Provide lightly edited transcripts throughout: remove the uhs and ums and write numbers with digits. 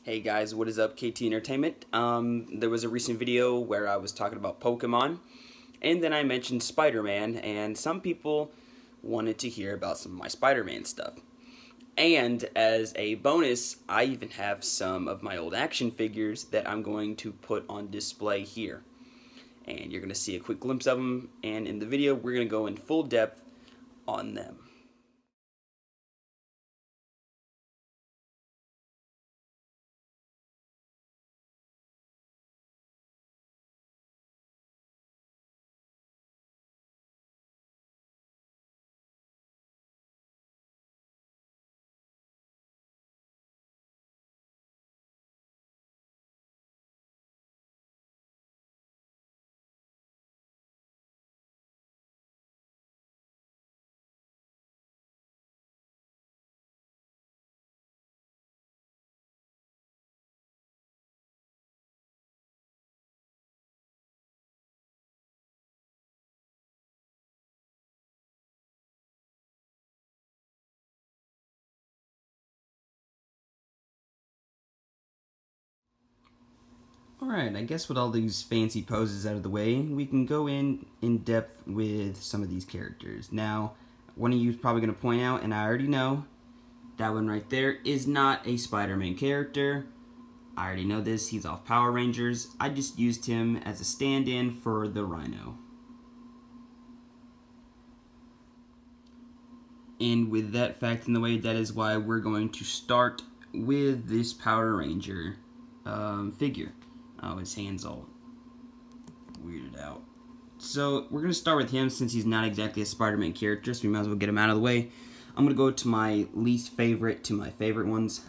Hey guys, what is up? KT Entertainment. There was a recent video where I was talking about Pokemon, and then I mentioned Spider-Man, and some people wanted to hear about some of my Spider-Man stuff. And as a bonus, I even have some of my old action figures that I'm going to put on display here. And you're going to see a quick glimpse of them, and in the video, we're going to go in full depth on them. Alright, I guess with all these fancy poses out of the way, we can go in depth with some of these characters. Now, one of you is probably going to point out, and I already know, that one right there is not a Spider-Man character. I already know this, he's off Power Rangers. I just used him as a stand-in for the Rhino. And with that fact in the way, that is why we're going to start with this Power Ranger figure. Oh, his hand's all weirded out. So, we're going to start with him since he's not exactly a Spider-Man character, so we might as well get him out of the way. I'm going to go to my least favorite to my favorite ones.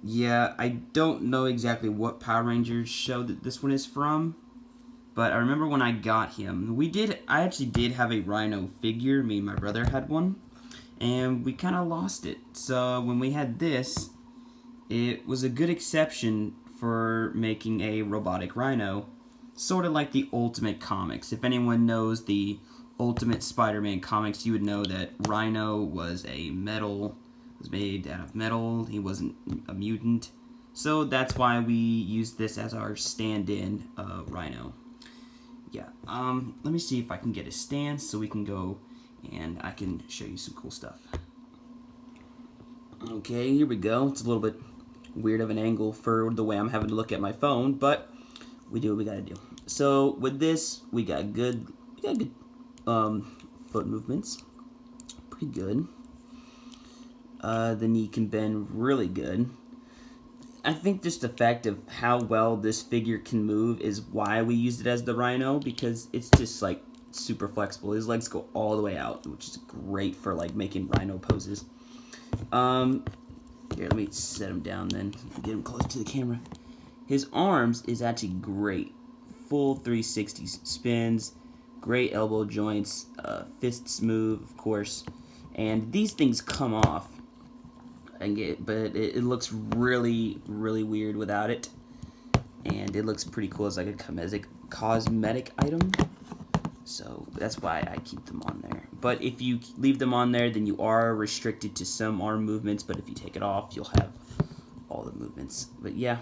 Yeah, I don't know exactly what Power Rangers show that this one is from, but I remember when I got him, I actually did have a Rhino figure. Me and my brother had one, and we kind of lost it. So, when we had this, it was a good exception for making a robotic Rhino, sort of like the Ultimate comics. If anyone knows the Ultimate Spider-Man comics, you would know that Rhino was made out of metal. He wasn't a mutant, so that's why we used this as our stand-in Rhino. Yeah, let me see if I can get a stance so we can go and I can show you some cool stuff. Okay, here we go. It's a little bit weird of an angle for the way I'm having to look at my phone, but we do what we gotta do. So with this, we got good foot movements, pretty good. The knee can bend really good. I think just the fact of how well this figure can move is why we used it as the Rhino, because it's just like super flexible. His legs go all the way out, which is great for like making Rhino poses. Here, let me set him down then, get him close to the camera. His arms is actually great. Full 360 spins, great elbow joints, fists move, of course. And these things come off, but it looks really, really weird without it. And it looks pretty cool as like a cosmetic item. So that's why I keep them on there. But if you leave them on there, then you are restricted to some arm movements. But if you take it off, you'll have all the movements. But yeah,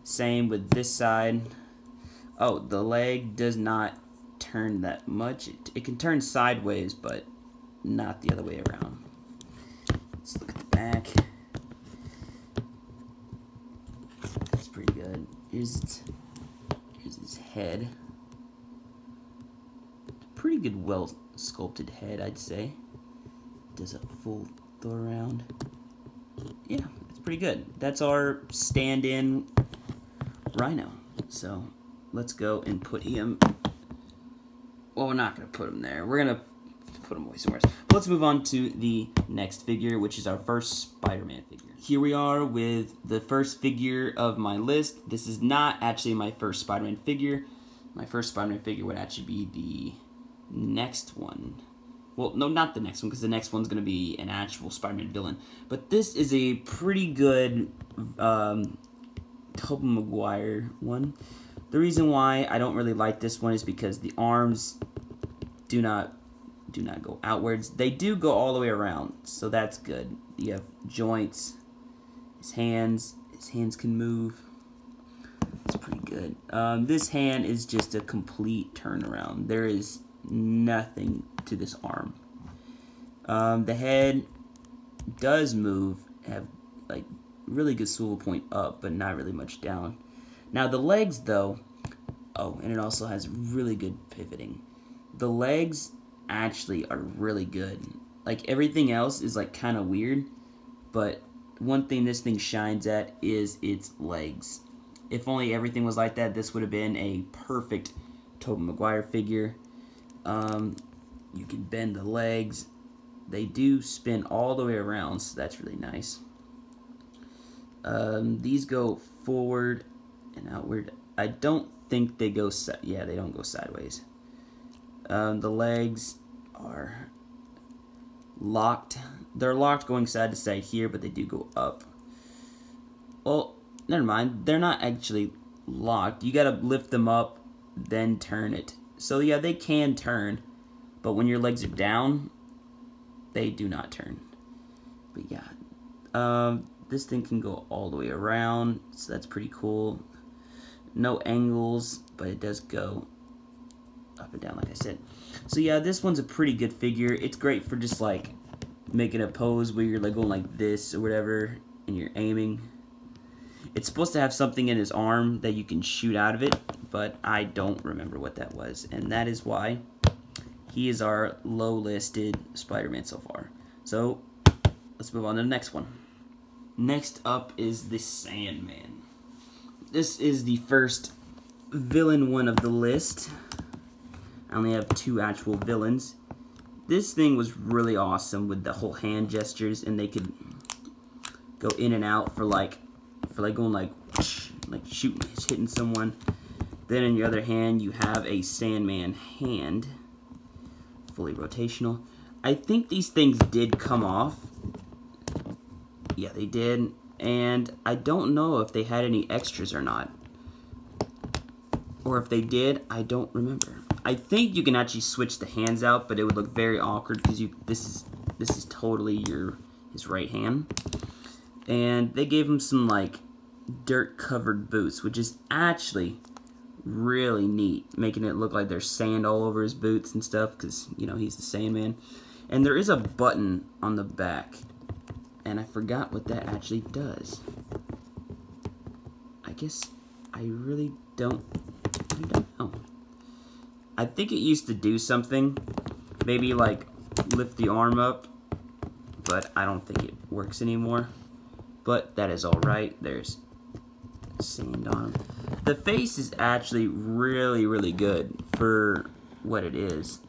same with this side. Oh, the leg does not turn that much. It can turn sideways, but not the other way around. Let's look at the back. That's pretty good. Here's his head. Pretty good, well sculpted head, I'd say. Does a full throw around. Yeah, it's pretty good. That's our stand-in Rhino. So let's go and put him. Well, we're not gonna put him there. We're gonna put him away somewhere else. Let's move on to the next figure, which is our first Spider-Man figure. Here we are with the first figure of my list. This is not actually my first Spider-Man figure. My first Spider-Man figure would actually be the next one. Well, no, not the next one, because the next one's going to be an actual Spider-Man villain. But this is a pretty good Tobey Maguire one. The reason why I don't really like this one is because the arms do not go outwards. They do go all the way around, so that's good. You have joints, his hands, his His hands can move. It's pretty good. This hand is just a complete turnaround. There is nothing to this arm. The head does move, have like really good swivel point up, but not really much down. Now the legs though, oh, and it also has really good pivoting. The legs actually are really good. Like everything else is like kind of weird, but one thing this thing shines at is its legs. If only everything was like that, this would have been a perfect Tobey Maguire figure. You can bend the legs. They do spin all the way around, so that's really nice. These go forward and outward. I don't think they go yeah, they don't go sideways. The legs are locked. They're locked going side to side here, but they do go up. Well, never mind. They're not actually locked. You gotta lift them up, then turn it. So yeah, they can turn, but when your legs are down, they do not turn. But yeah, this thing can go all the way around, so that's pretty cool. No angles, but it does go up and down, like I said. So yeah, this one's a pretty good figure. It's great for just like making a pose where you're like going like this or whatever, and you're aiming. It's supposed to have something in his arm that you can shoot out of it, but I don't remember what that was, and that is why he is our low-listed Spider-Man so far. So let's move on to the next one. Next up is the Sandman. This is the first villain one of the list. I only have 2 actual villains. This thing was really awesome with the whole hand gestures, and they could go in and out for like going like shooting, hitting someone. Then in your other hand, you have a Sandman hand, fully rotational. I think these things did come off. Yeah, they did. And I don't know if they had any extras or not. Or if they did, I don't remember. I think you can actually switch the hands out, but it would look very awkward because this is totally his right hand. And they gave him some like dirt covered boots, which is actually really neat, making it look like there's sand all over his boots and stuff, because you know he's the Sandman. And there is a button on the back, and I forgot what that actually does. I guess I really don't know. I think it used to do something, maybe like lift the arm up, but I don't think it works anymore. But that is alright. There's sand on him. The face is actually really, really good for what it is.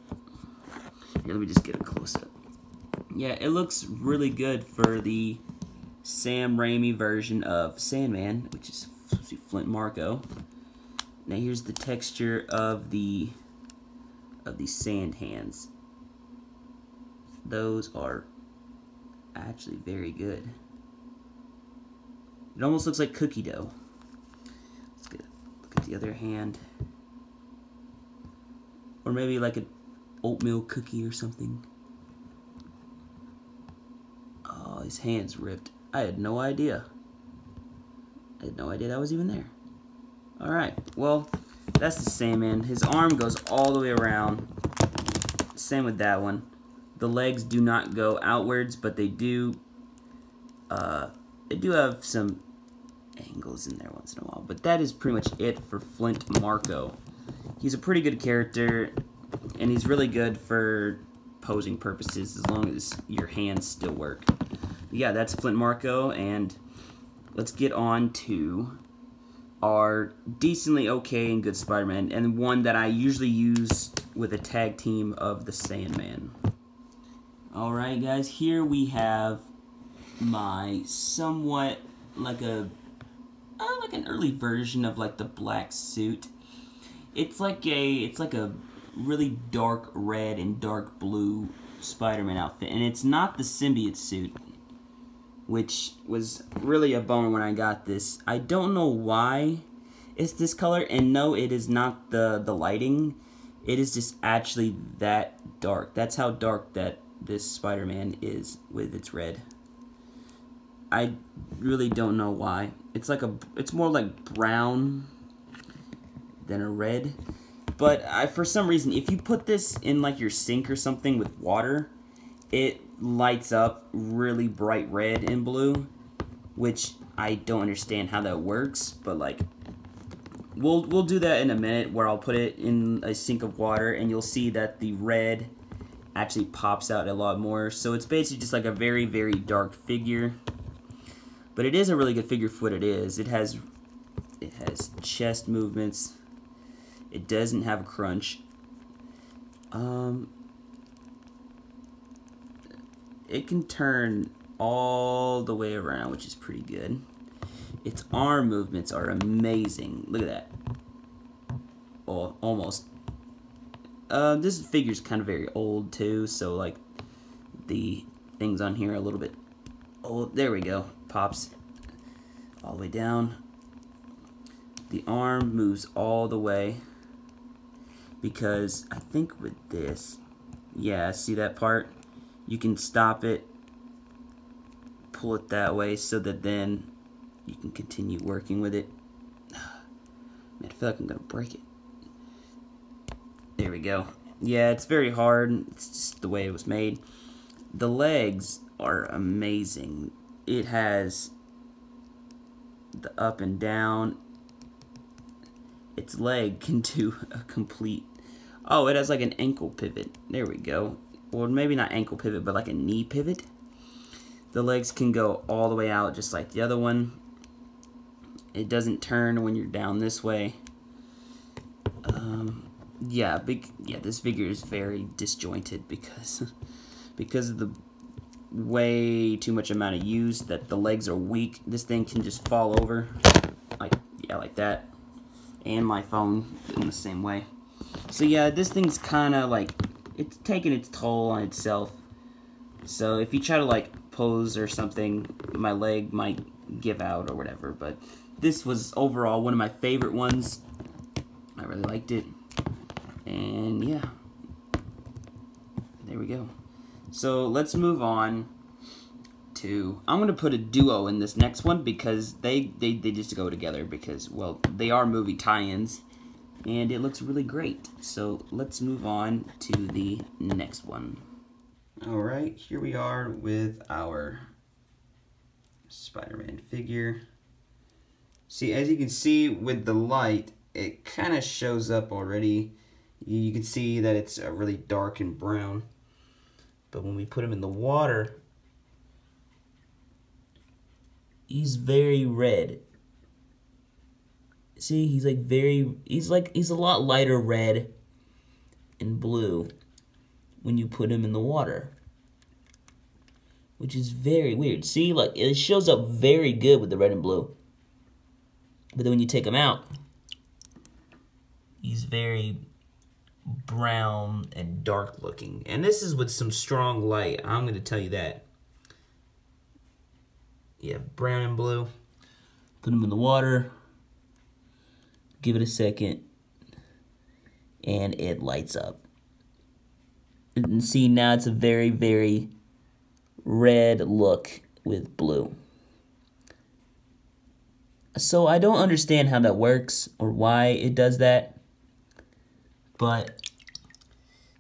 Here, let me just get a close-up. Yeah, it looks really good for the Sam Raimi version of Sandman, which is Flint Marko. Now here's the texture of the sand hands. Those are actually very good. It almost looks like cookie dough. Let's look at the other hand. Or maybe like an oatmeal cookie or something. Oh, his hand's ripped. I had no idea. I had no idea that was even there. Alright, well, that's the Sandman. His arm goes all the way around. Same with that one. The legs do not go outwards, but they do have some angles in there once in a while. But that is pretty much it for Flint Marko. He's a pretty good character, and he's really good for posing purposes as long as your hands still work. But yeah, that's Flint Marko, and let's get on to our decently okay and good Spider-Man, and one that I usually use with a tag team of the Sandman. Alright guys, here we have my somewhat like an early version of like the black suit. It's like a really dark red and dark blue Spider-Man outfit, and it's not the symbiote suit, which was really a bummer when I got this. I don't know why it's this color, and no, it is not the lighting. It is just actually that dark. That's how dark that this Spider-Man is with its red. I really don't know why. It's more like brown than a red. But for some reason, if you put this in like your sink or something with water, it lights up really bright red and blue, which I don't understand how that works, but like we'll do that in a minute, where I'll put it in a sink of water and you'll see that the red actually pops out a lot more. So it's basically just like a very, very dark figure, but it is a really good figure for what it is. It has chest movements. It doesn't have a crunch. It can turn all the way around, which is pretty good. Its arm movements are amazing. Look at that. Oh, almost. This figure's kind of very old too, so like the things on here are a little bit old. There we go. Pops all the way down. The arm moves all the way, because I think with this, yeah, see that part? You can stop it, pull it that way, so that then you can continue working with it. Man, I feel like I'm gonna break it. There we go. Yeah, it's very hard. It's just the way it was made. The legs are amazing. It has the up and down. Its leg can do a complete... Oh, it has like an ankle pivot. There we go. Or maybe not ankle pivot, but like a knee pivot. The legs can go all the way out just like the other one. It doesn't turn when you're down this way. Yeah, this figure is very disjointed because of the way too much amount of use that the legs are weak. This thing can just fall over like that. And my phone in the same way. So yeah, this thing's kind of like, it's taking its toll on itself. So if you try to like pose or something, my leg might give out or whatever. But this was overall one of my favorite ones. I really liked it. And yeah, there we go. So let's move on to, I'm going to put a duo in this next one because they just go together because, well, they are movie tie-ins and it looks really great. So let's move on to the next one. Alright, here we are with our Spider-Man figure. See, as you can see with the light, it kind of shows up already. You can see that it's really dark and brown. But when we put him in the water, he's very red. See, he's a lot lighter red and blue when you put him in the water, which is very weird. See, like, it shows up very good with the red and blue, but then when you take him out, he's very brown and dark looking. And this is with some strong light, I'm going to tell you that. You have brown and blue. Put them in the water. Give it a second. And it lights up. And see, now it's a very, very red look with blue. So I don't understand how that works or why it does that. But,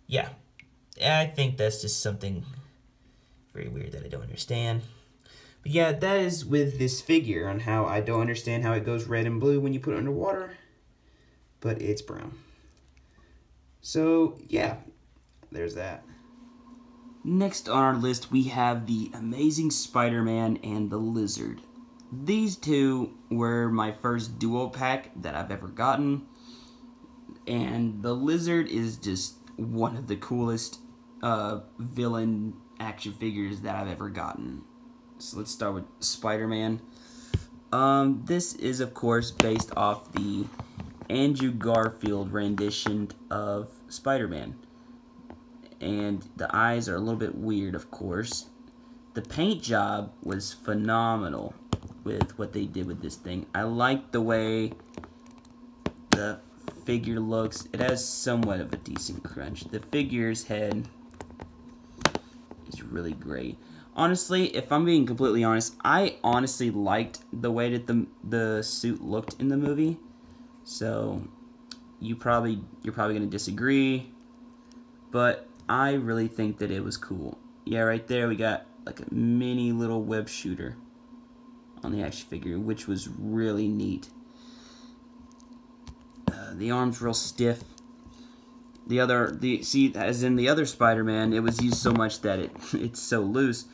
yeah. I think that's just something very weird that I don't understand. But yeah, that is with this figure on how I don't understand how it goes red and blue when you put it underwater. But it's brown. So, yeah. There's that. Next on our list, we have the Amazing Spider-Man and the Lizard. These two were my first duo pack that I've ever gotten. And the Lizard is just one of the coolest villain action figures that I've ever gotten. So let's start with Spider-Man. This is, of course, based off the Andrew Garfield rendition of Spider-Man. And the eyes are a little bit weird, of course. The paint job was phenomenal with what they did with this thing. I like the way the figure looks. It has somewhat of a decent crunch. The figure's head is really great. Honestly, if I'm being completely honest, I honestly liked the way that the suit looked in the movie. So you're probably gonna disagree, but I really think that it was cool. Yeah, right there we got like a mini little web shooter on the action figure, which was really neat. The arm's real stiff. As in the other Spider-Man, it was used so much that it's so loose.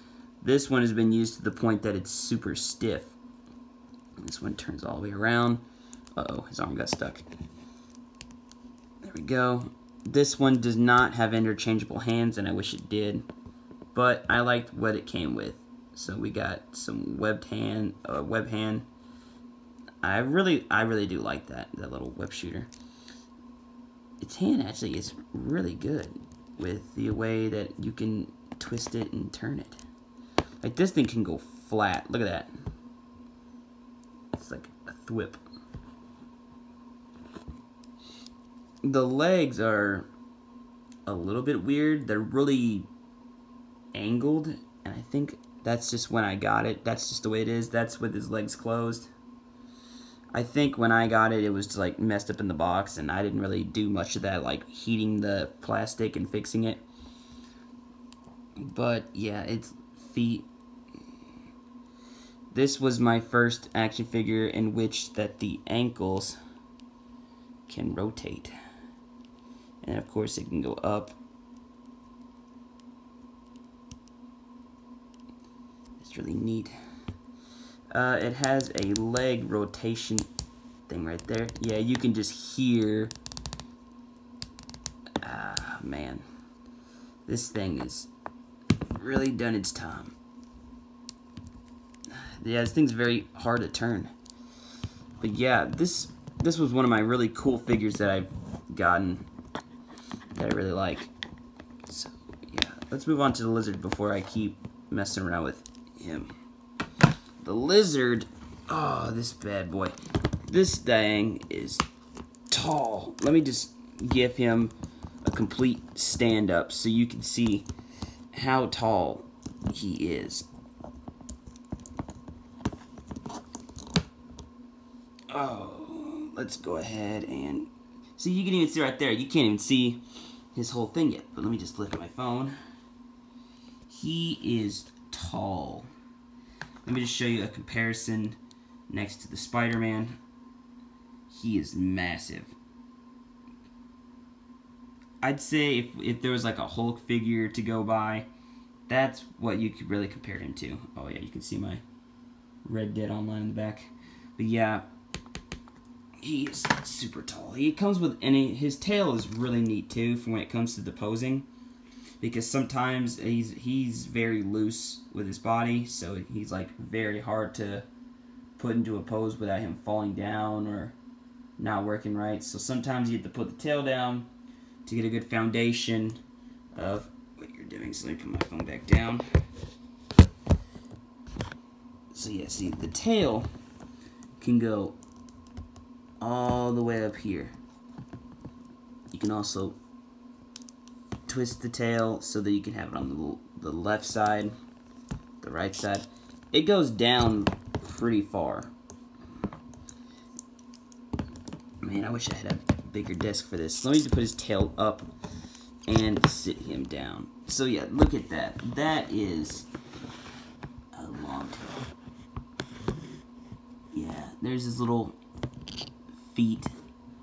This one has been used to the point that it's super stiff. This one turns all the way around. Uh-oh, his arm got stuck. There we go. This one does not have interchangeable hands, and I wish it did. But I liked what it came with. So we got some web hand. I really do like that little web shooter. Its hand actually is really good with the way that you can twist it and turn it. Like, this thing can go flat. Look at that. It's like a thwip. The legs are a little bit weird. They're really angled, and I think that's just when I got it. That's just the way it is. That's with his legs closed. I think when I got it, it was just like messed up in the box, and I didn't really do much of that, like heating the plastic and fixing it. But yeah, its feet. This was my first action figure in which that the ankles can rotate. And of course it can go up. It's really neat. It has a leg rotation thing right there. Yeah, you can just hear. Ah, man. This thing is really done its time. Yeah, this thing's very hard to turn. But yeah, this was one of my really cool figures that I've gotten that I really like. So yeah, let's move on to the Lizard before I keep messing around with him. The Lizard, oh, this bad boy. This thing is tall. Let me just give him a complete stand-up so you can see how tall he is. Oh, let's go ahead and see. You can even see right there. You can't even see his whole thing yet. But let me just lift my phone. He is tall. Let me just show you a comparison next to the Spider-Man. He is massive. I'd say if there was like a Hulk figure to go by, that's what you could really compare him to. Oh yeah, you can see my Red Dead Online in the back. But yeah, he is super tall. He comes with, and his tail is really neat too for when it comes to the posing, because sometimes he's very loose with his body, so he's like very hard to put into a pose without him falling down or not working right. So sometimes you have to put the tail down to get a good foundation of what you're doing. So let me put my phone back down. So yeah, see, the tail can go all the way up here. You can also twist the tail so that you can have it on the left side, the right side. It goes down pretty far. Man, I wish I had a bigger desk for this. Let me just put his tail up and sit him down. So yeah, look at that. That is a long tail. Yeah, there's his little feet.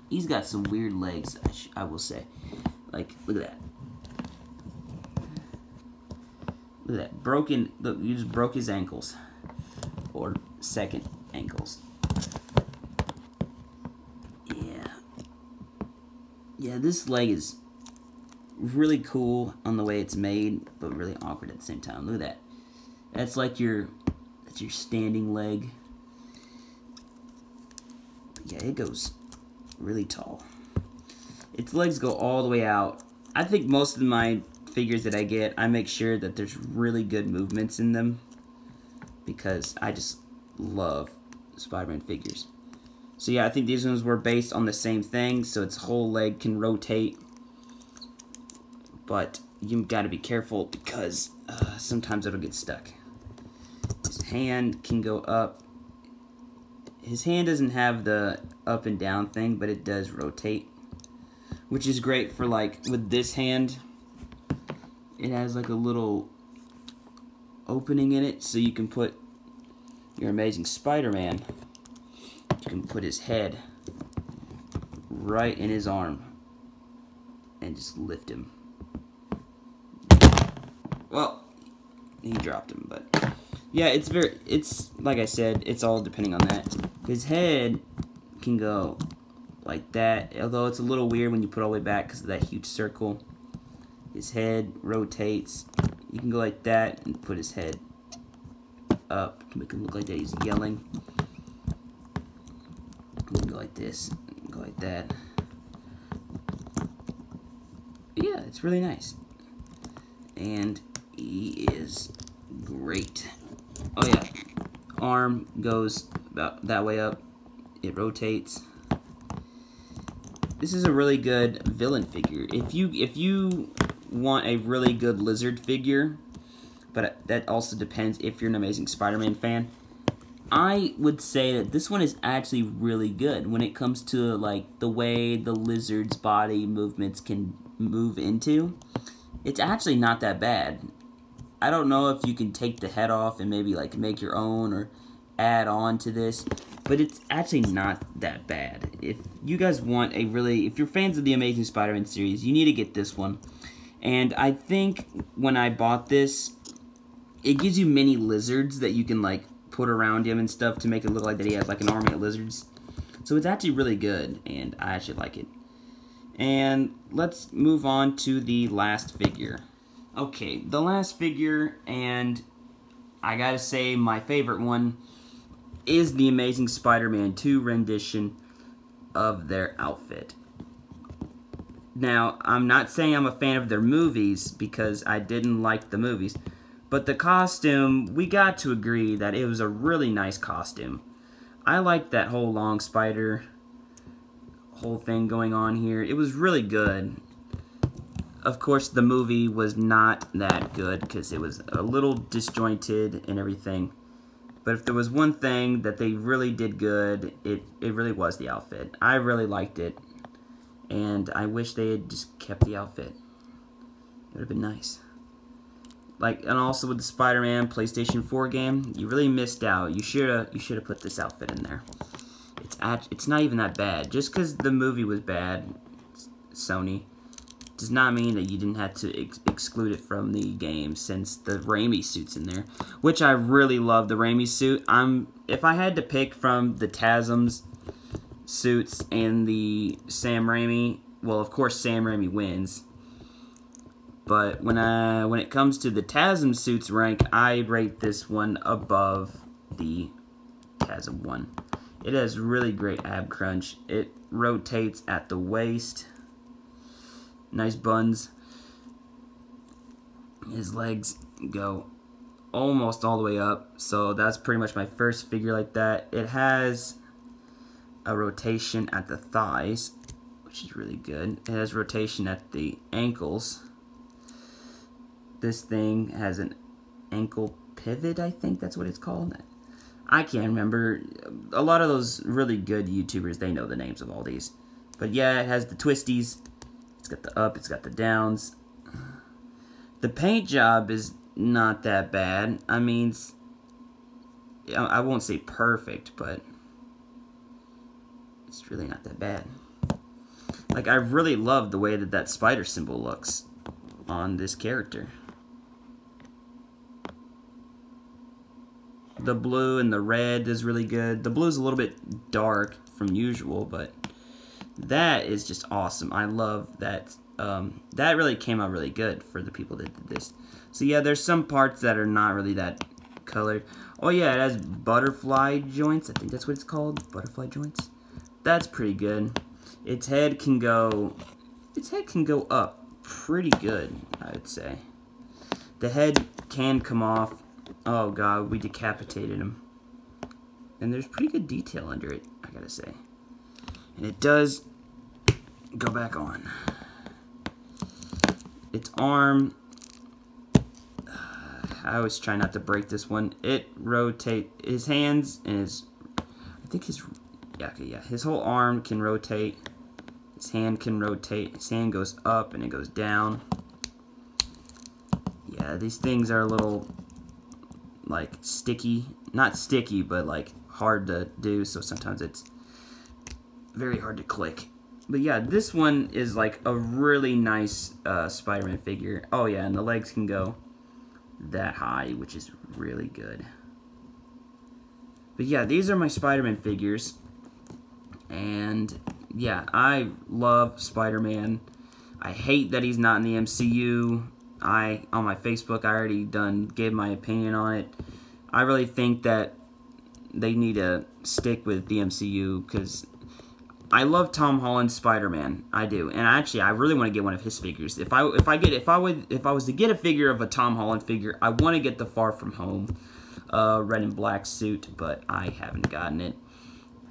He's got some weird legs, I will say. Like, look at that. Look at that. Broken. Look, you just broke his ankles. Or second ankles. Yeah. Yeah, this leg is really cool on the way it's made, but really awkward at the same time. Look at that. That's like your standing leg. Yeah, it goes really tall. Its legs go all the way out. I think most of my figures that I get, I make sure that there's really good movements in them, because I just love Spider-Man figures. So yeah, I think these ones were based on the same thing, so its whole leg can rotate. But you got to be careful because sometimes it'll get stuck. His hand can go up. His hand doesn't have the up and down thing, but it does rotate, which is great for, like, with this hand. It has like a little opening in it, so you can put your Amazing Spider-Man. You can put his head right in his arm and just lift him. Well, he dropped him, but yeah, it's like I said, it's all depending on that. His head can go like that, although it's a little weird when you put it all the way back because of that huge circle. His head rotates. You can go like that and put his head up to make him look like that he's yelling. You can go like this, go like that. But yeah, it's really nice. And he is great. Oh yeah, arm goes about that way up. It rotates. This is a really good villain figure. If you want a really good lizard figure, but that also depends if you're an Amazing Spider-Man fan, I would say that this one is actually really good when it comes to like the way the lizard's body movements can move into. It's actually not that bad. I don't know if you can take the head off and maybe like make your own or add on to this, but it's actually not that bad. If you guys want a really, if you're fans of the Amazing Spider-Man series, you need to get this one. And I think when I bought this, it gives you mini lizards that you can like put around him and stuff to make it look like that he has like an army of lizards. So it's actually really good, and I actually like it. And let's move on to the last figure. Okay, the last figure, and I gotta say my favorite one, is the Amazing Spider-Man 2 rendition of their outfit. Now, I'm not saying I'm a fan of their movies, because I didn't like the movies, but the costume, we got to agree that it was a really nice costume. I liked that whole long spider whole thing going on here. It was really good. Of course, the movie was not that good because it was a little disjointed and everything. But if there was one thing that they really did good, it really was the outfit. I really liked it. And I wish they had just kept the outfit. It would have been nice. Like, and also with the Spider-Man PlayStation 4 game, you really missed out. You should have put this outfit in there. It's not even that bad. Just because the movie was bad, Sony, does not mean that you didn't have to exclude it from the game, since the Raimi suit's in there, which I really love the Raimi suit. If I had to pick from the TASM's suits and the Sam Raimi, well, of course Sam Raimi wins. But when it comes to the TASM suits rank, I rate this one above the TASM one. It has really great ab crunch. It rotates at the waist. Nice buns. His legs go almost all the way up, so that's pretty much my first figure like that. It has a rotation at the thighs, which is really good. It has rotation at the ankles. This thing has an ankle pivot, I think that's what it's called. I can't remember. A lot of those really good YouTubers, they know the names of all these. But yeah, it has the twisties. It's got the up, it's got the downs. The paint job is not that bad. I mean, I won't say perfect, but it's really not that bad. Like, I really love the way that spider symbol looks on this character. The blue and the red is really good. The blue is a little bit dark from usual, but that is just awesome. I love that. That really came out really good for the people that did this. So yeah, there's some parts that are not really that colored. Oh yeah, it has butterfly joints. I think that's what it's called, butterfly joints. That's pretty good. Its head can go up pretty good, I would say. The head can come off. Oh god, we decapitated him. And there's pretty good detail under it, I gotta say. And it does go back on. its arm, I always try not to break this one. It rotate his hands and his, I think his, yeah, his whole arm can rotate. His hand can rotate. His hand goes up and it goes down. Yeah, these things are a little like sticky, not sticky, but like hard to do. So sometimes it's very hard to click. But yeah, this one is like a really nice Spider-Man figure. Oh yeah, and the legs can go that high, which is really good. But yeah, these are my Spider-Man figures. And yeah, I love Spider-Man. I hate that he's not in the MCU. On my Facebook, I already gave my opinion on it. I really think that they need to stick with the MCU because I love Tom Holland's Spider-Man. I do, and I really want to get one of his figures. If I was to get a figure of a Tom Holland figure, I want to get the Far From Home red and black suit, but I haven't gotten it,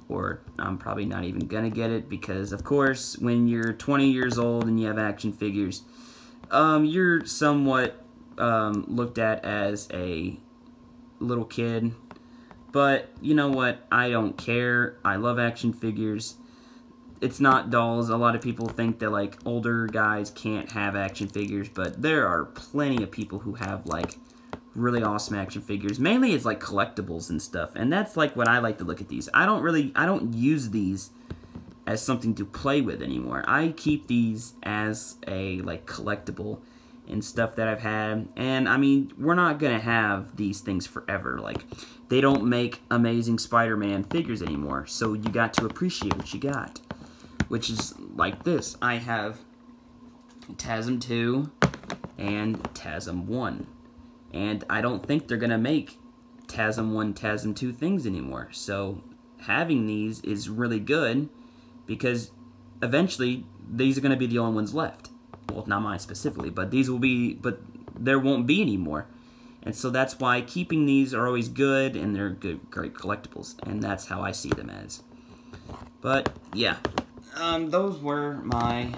or I'm probably not even gonna get it because, of course, when you're 20 years old and you have action figures, you're somewhat looked at as a little kid. But you know what? I don't care. I love action figures. It's not dolls. A lot of people think that like older guys can't have action figures, but there are plenty of people who have like really awesome action figures. Mainly it's like collectibles and stuff, and that's like what I like to look at these. I don't use these as something to play with anymore. I keep these as a like collectible and stuff that I've had. And I mean, we're not gonna have these things forever. Like, they don't make Amazing Spider-Man figures anymore, so you got to appreciate what you got. Which is like this. I have TASM 2 and TASM 1. And I don't think they're going to make TASM 1, TASM 2 things anymore. So having these is really good because eventually these are going to be the only ones left. Well, not mine specifically, but these will be, but there won't be any more. And so that's why keeping these are always good, and they're good, great collectibles. And that's how I see them as. But yeah. Those were my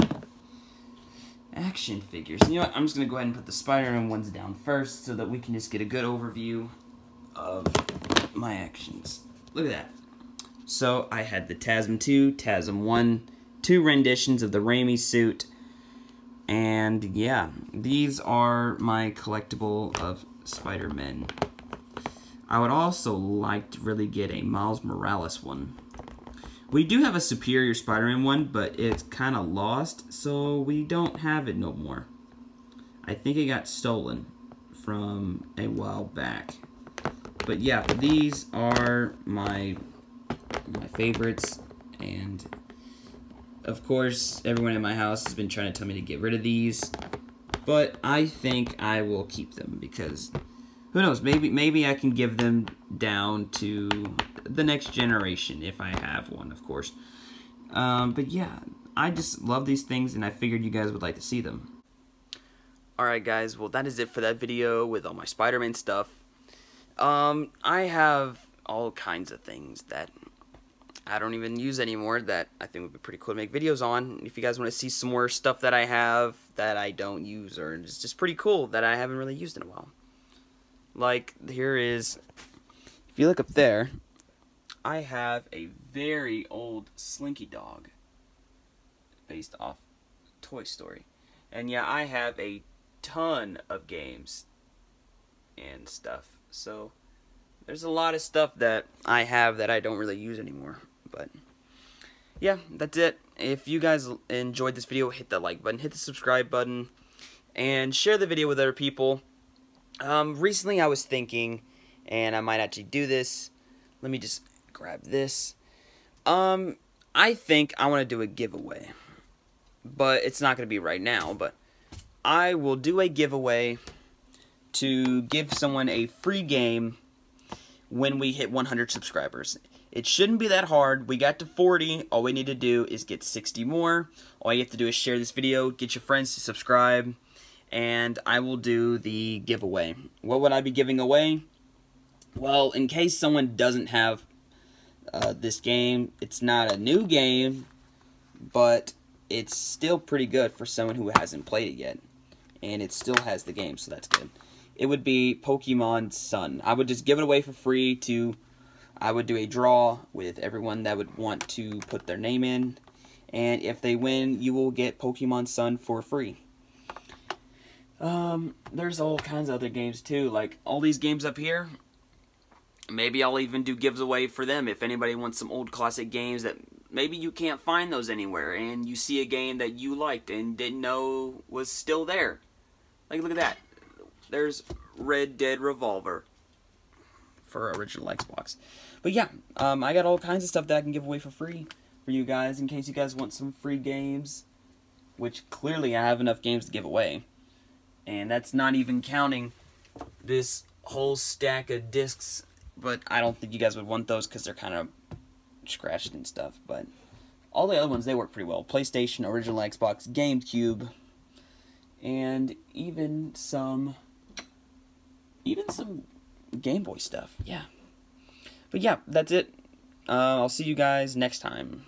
action figures. You know what? I'm just going to go ahead and put the Spider-Man ones down first so that we can just get a good overview of my actions. Look at that. So, I had the TASM 2, TASM 1, 2 renditions of the Raimi suit, and yeah, these are my collectible of Spider-Man. I would also like to really get a Miles Morales one. We do have a Superior Spider-Man one, but it's kind of lost, so we don't have it no more. I think it got stolen from a while back. But yeah, these are my favorites, and of course, everyone in my house has been trying to tell me to get rid of these, but I think I will keep them because who knows, maybe I can give them down to the next generation if I have one, of course. But yeah, I just love these things, and I figured you guys would like to see them. Alright guys, well that is it for that video with all my Spider-Man stuff. I have all kinds of things that I don't even use anymore that I think would be pretty cool to make videos on. If you guys want to see some more stuff that I have that I don't use, or it's just pretty cool that I haven't really used in a while. Like, here is, if you look up there, I have a very old Slinky Dog based off Toy Story. And yeah, I have a ton of games and stuff. So, there's a lot of stuff that I have that I don't really use anymore. But, yeah, that's it. If you guys enjoyed this video, hit that like button, hit the subscribe button, and share the video with other people. Recently I was thinking, and I might actually do this. Let me just grab this. I think I want to do a giveaway. But it's not going to be right now, but I will do a giveaway to give someone a free game when we hit 100 subscribers. It shouldn't be that hard. We got to 40. All we need to do is get 60 more. All you have to do is share this video, get your friends to subscribe, and I will do the giveaway. What would I be giving away? Well, in case someone doesn't have this game, it's not a new game, but it's still pretty good for someone who hasn't played it yet. and it still has the game, so that's good. It would be Pokemon Sun. I would just give it away for free to... I would do a draw with everyone that would want to put their name in, and if they win, you will get Pokemon Sun for free. There's all kinds of other games too, like all these games up here. Maybe I'll even do gives away for them if anybody wants some old classic games that maybe you can't find those anywhere, and you see a game that you liked and didn't know was still there. Like, look at that. There's Red Dead Revolver for original Xbox. But yeah, I got all kinds of stuff that I can give away for free for you guys in case you guys want some free games, which clearly I have enough games to give away. And that's not even counting this whole stack of discs, but I don't think you guys would want those because they're kind of scratched and stuff. But all the other ones, they work pretty well. PlayStation, original Xbox, GameCube, and even some Game Boy stuff. Yeah. But yeah, that's it. I'll see you guys next time.